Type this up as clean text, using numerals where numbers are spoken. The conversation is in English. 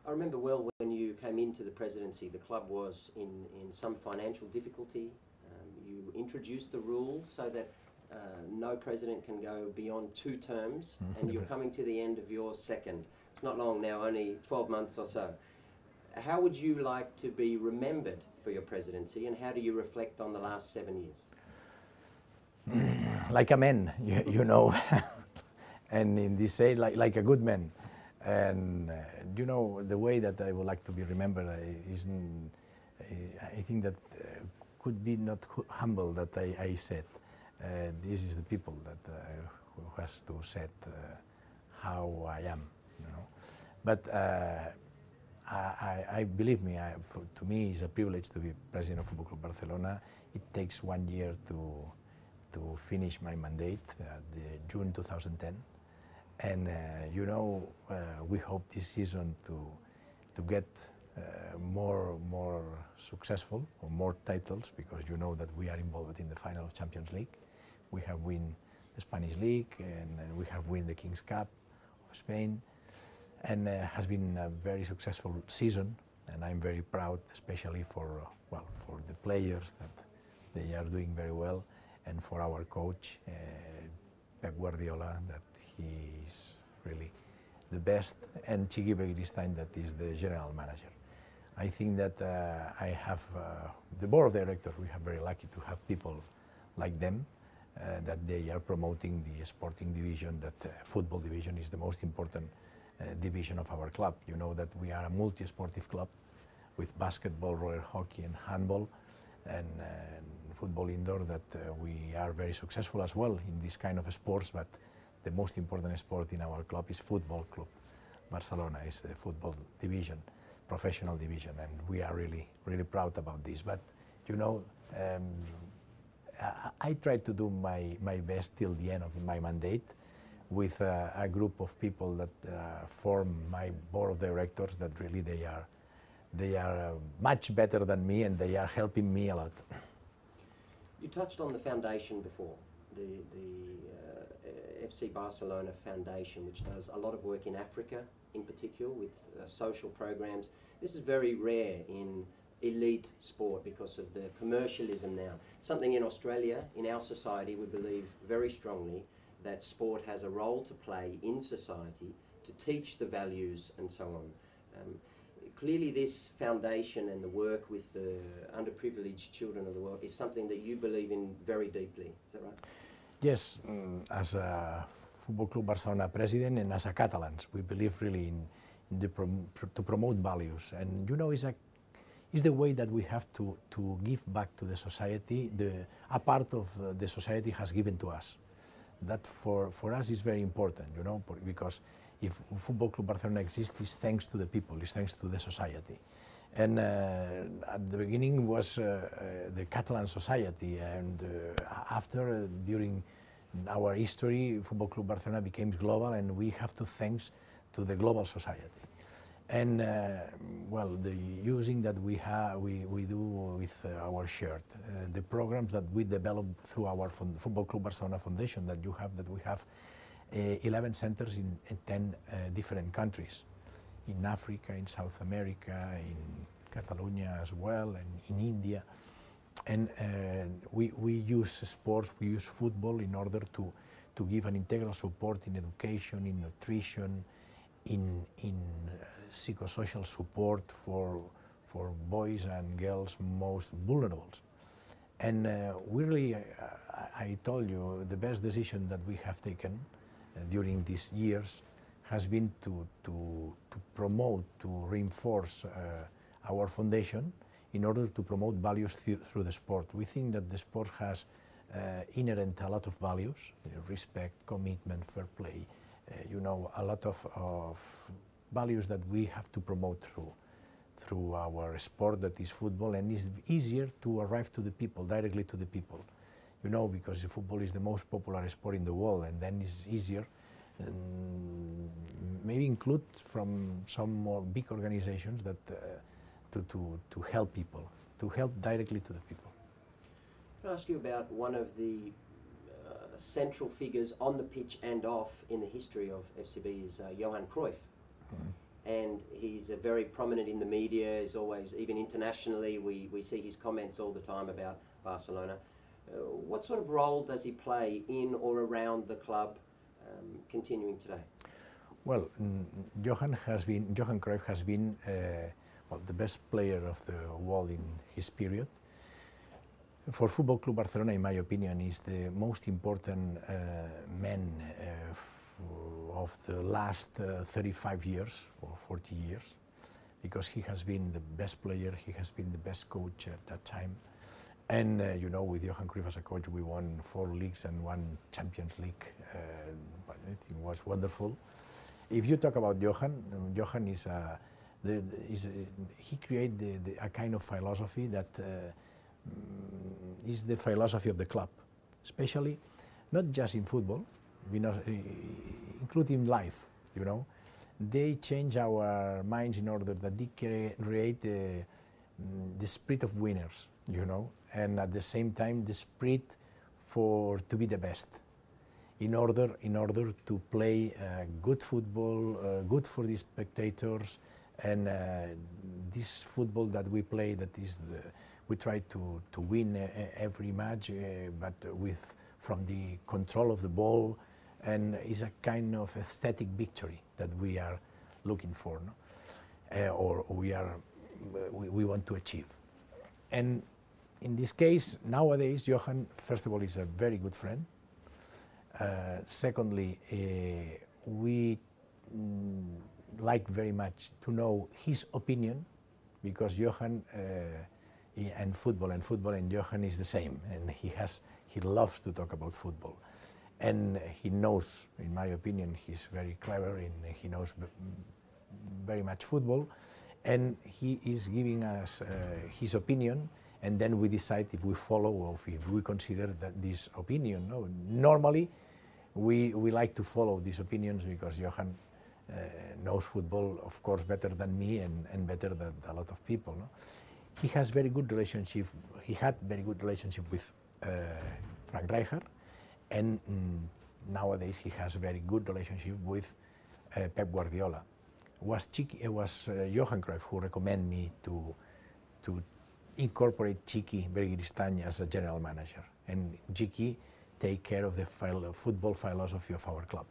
I remember well when you came into the presidency, the club was in some financial difficulty. You introduced the rule so that no president can go beyond 2 terms, and you're coming to the end of your second. It's not long now, only 12 months or so. How would you like to be remembered for your presidency, and how do you reflect on the last 7 years? Like a man, you know, and in this age, like a good man. And you know, the way that I would like to be remembered is, I think that could be not humble that I said. This is the people that who has to set how I am, you know. But I believe me, to me it's a privilege to be president of Football Club Barcelona. It takes 1 year to finish my mandate, June 2010. And you know, we hope this season to get more successful or more titles, because you know that we are involved in the final of Champions League. We have won the Spanish League, and we have won the King's Cup of Spain, and has been a very successful season. And I'm very proud, especially for for the players, that they are doing very well, and for our coach Pep Guardiola, that he is really the best, and Chiqui Begiristain, that is the general manager. I think that I have the board of directors. We are very lucky to have people like them, that they are promoting the sporting division, that football division is the most important division of our club. You know that we are a multi-sportive club with basketball, roller hockey and handball, and football indoor, that we are very successful as well in this kind of sports, but the most important sport in our club is Football Club Barcelona, is the football division, professional division, and we are really proud about this. But you know, I try to do my best till the end of my mandate with a group of people that form my board of directors, that really they are much better than me, and they are helping me a lot. You touched on the foundation before, the FC Barcelona Foundation, which does a lot of work in Africa in particular with social programs. This is very rare in elite sport because of the commercialism now. Something in Australia, in our society, we believe very strongly that sport has a role to play in society to teach the values and so on. Clearly this foundation and the work with the underprivileged children of the world is something that you believe in very deeply, is that right? Yes, as a Football Club Barcelona president and as a Catalans, we believe really in to promote values. And you know, it's the way that we have to give back to the society, a part of the society has given to us. That for us is very important, you know, because if Football Club Barcelona exists, it's thanks to the people, it's thanks to the society. And at the beginning was the Catalan society, and after, during our history, Football Club Barcelona became global, and we have to thanks to the global society. And well, the using that we do with our shirt, the programs that we develop through our Football Club Barcelona Foundation, that we have 11 centers in 10 different countries, in Africa, in South America, in Catalonia as well, and in India. And we use sports, we use football in order to give an integral support in education, in nutrition, in psychosocial support for boys and girls most vulnerable. And we really, I told you, the best decision that we have taken during these years has been to promote, to reinforce our foundation in order to promote values through the sport. We think that the sport has inherent a lot of values, respect, commitment, fair play, you know, a lot of values that we have to promote through our sport, that is football, and it's easier to arrive to the people, directly to the people, you know, because football is the most popular sport in the world, and then it's easier, maybe include from some more big organizations that to help people, to help directly to the people. Can I ask you about one of the central figures on the pitch and off in the history of FCB is Johan Cruyff. and he's very prominent in the media. He's always, even internationally, we see his comments all the time about Barcelona. What sort of role does he play in or around the club continuing today? Well, Johan Cruyff has been well, the best player of the world in his period. For Football Club Barcelona, in my opinion, is the most important man of the last 35 years or 40 years, because he has been the best player, he has been the best coach at that time. And you know, with Johan Cruyff as a coach, we won 4 leagues and 1 Champions League. I think it was wonderful. If you talk about Johan, Johan is he created a kind of philosophy that is the philosophy of the club, especially not just in football, including life. You know, they change our minds in order that they create the spirit of winners. You know, and at the same time the spirit to be the best, in order to play good football, good for the spectators, and this football that we play, that is we try to win every match, but from the control of the ball, and is a kind of aesthetic victory that we are looking for, no? Or we want to achieve. And in this case, nowadays, Johan, first of all, is a very good friend. Secondly, we like very much to know his opinion, because Johan and football and Johan is the same, and he loves to talk about football. And he knows, in my opinion, he's very clever and he knows very much football, and he is giving us his opinion, and then we decide if we follow or if we consider that this opinion. No? Normally, we like to follow these opinions because Johan knows football, of course, better than me and better than a lot of people. No? He has very good relationship. He had very good relationship with Frank Rijkaard, and nowadays he has a very good relationship with Pep Guardiola. It was Johan Cruyff who recommended me to incorporate Chiqui Bergiristany as a general manager, and Chiqui take care of the football philosophy of our club.